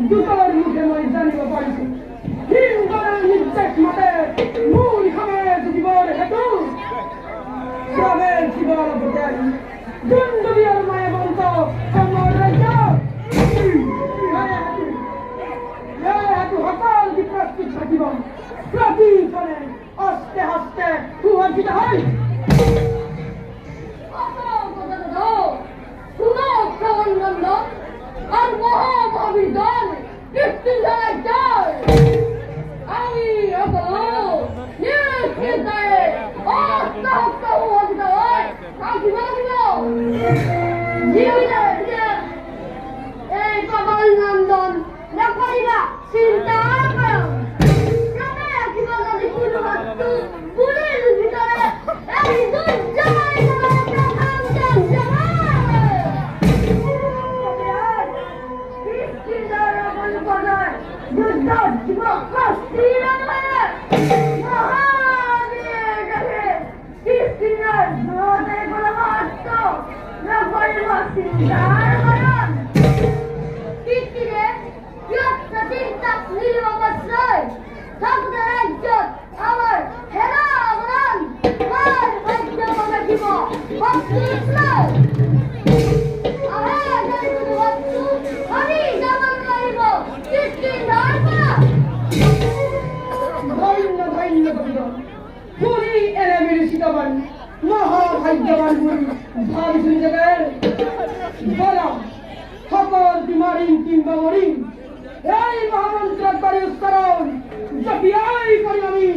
দুটার মুখে মই জানিব পারিছি হিন্দুদের নির্দেশ মতে মূল খামের জীবন হেতু গ্রামের জীবন অপচারী দুন্দুবিয়ার মায়ে বন্ত আমার রাজ্য সকল বিপ্রস্তুত জীবন প্রতিক্ষণে আস্তে আস্তে সুহর্জিত হয় আর মহাভাবিদান কীর্তিদায় যায় আমি নিশ্চিতায় আত্মহত্যা হওয়া হয় কাকি বলিল এই কমল নন্দন রাখা চিন্তা করো কিবা যদি কোনো বস্তু পুরীর ভিতরে এই দুর্জয় মহাভাগ্যবান ভাবি শুনছে বলা সকল বিমারিন কিংবা মরিন এই মহামন্ত্র উচ্চারণ জপিয়াই করি আমি